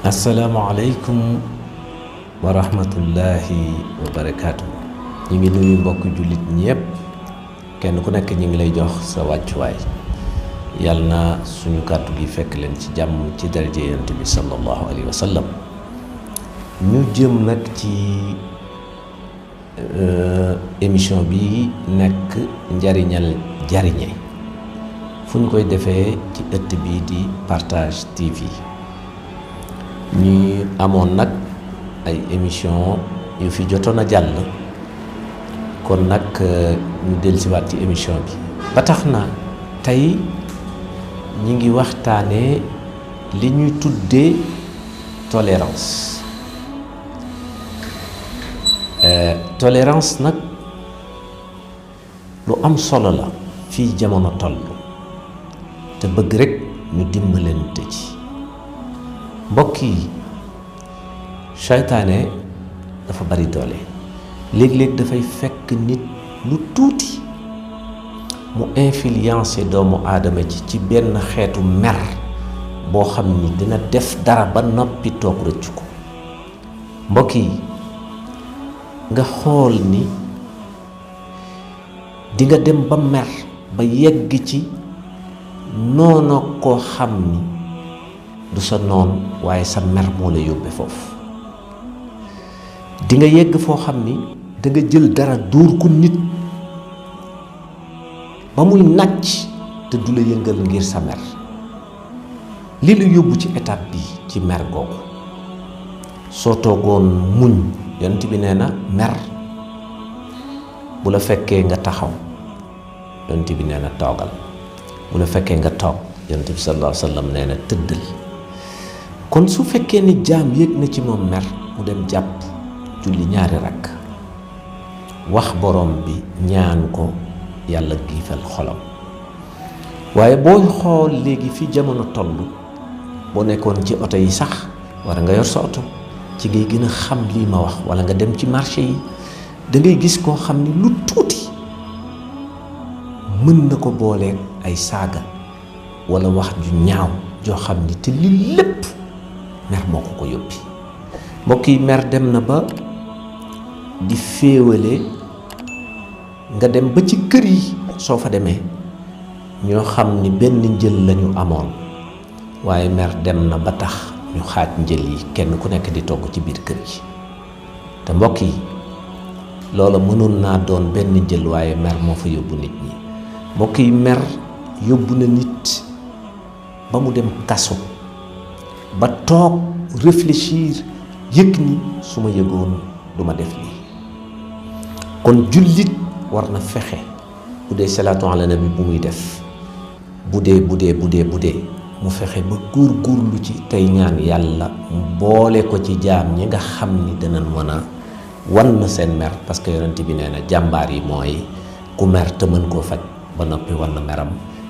asalaamaaleykum wa rahmatullahi wa barakaatu. ñu ngi nuyu mbokk jullit ñëpp kenn ku nekk ñu ngi lay jox sa wàccuwaay yàlla na suñu kàddu gi fekk leen ci jàmm ci daraja Yonent bi sallallahu alayhi wa sallam. ñu jëm nag ci émission bi nekk njariñal jariñe fu ñu koy defee ci ëtt bi di Partage TV. ñu amoon nag ay émission yu fi jotoon a jàll kon nag ñu dellusiwaat ci émission bi ba tax na tey ñi ngi waxtaanee li ñuy tuddee tolérance. Tolérance nag lu am solo la fii jamono toll te bëgg rekk ñu dimbalante ci. mbokk yi seytaane dafa bari doole léeg-léeg dafay fekk nit lu tuuti mu influencé doomu aadama ji ci benn xeetu mer boo xam ni dina def dara ba noppi toog rëccu ko. mbokk yi nga xool ni di nga dem ba mer ba yegg ci noonu koo xam ni du sa noon waaye sa mer moo la yóbbe foofu. di nga yegg foo xam ni da nga jël dara dóor ko nit ba muy nàcc te du la yëngal ngir sa mer. li la yóbbu ci étape bi ci mer googu soo toogoon muñ. Yonent bi nee na mer bu la fekkee nga taxaw Yonent bi nee na toogal bu la fekkee nga toog Yonent bi sallallahu alayhi wa sallam nee na tëddal. kon su fekkee ni jaam yëg na ci moom mer mu dem jàpp julli ñaari rakk wax borom bi ñaan ko yàlla giifal xolam. waaye booy xool léegi fi jamono toll boo nekkoon ci oto yi sax war nga yor sa oto ci ngay gën a xam lii ma wax walla nga dem ci marché yi da ngay gis koo xam ni lu tuuti mën na ko booleeg ay saaga walla wax ju ñaaw joo xam ni te lii lépp mer moo ko ko yóbbi. mbokk yi mer dem na ba di féewale nga dem ba ci kër yi soo fa demee ñoo xam ni benn njël lañu amoon waaye mer dem na ba tax ñu xaaj njël yi kenn ku nekk di togg ci biir kër yi. te mbokk yi loola mënoon naa doon benn njël waaye mer moo fa yóbbu nit ñi. mbokk yi mer yóbbu na nit ba mu dem kaso ba toog réfléchir yëg ni su ma yëgoon du ma def lii. kon jullit war na fexe bu dee salaatu ala nabi bu muy def bu dee mu fexe ba góorgóorlu ci tey ñaan yàlla mu boole ko ci jaam ñi nga xam ni danañ mën a wan na seen mer parce que Yonent bi nee na jàmbaar yi mooy ku mer te mën koo faj ba noppi wan na meram.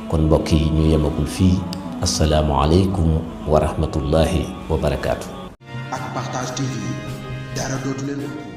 kon mbokk yi ñu yemagul fii. asalaamualeykum wa rahmatullahi wa barakaatu. ak Partage TV dara dootu leen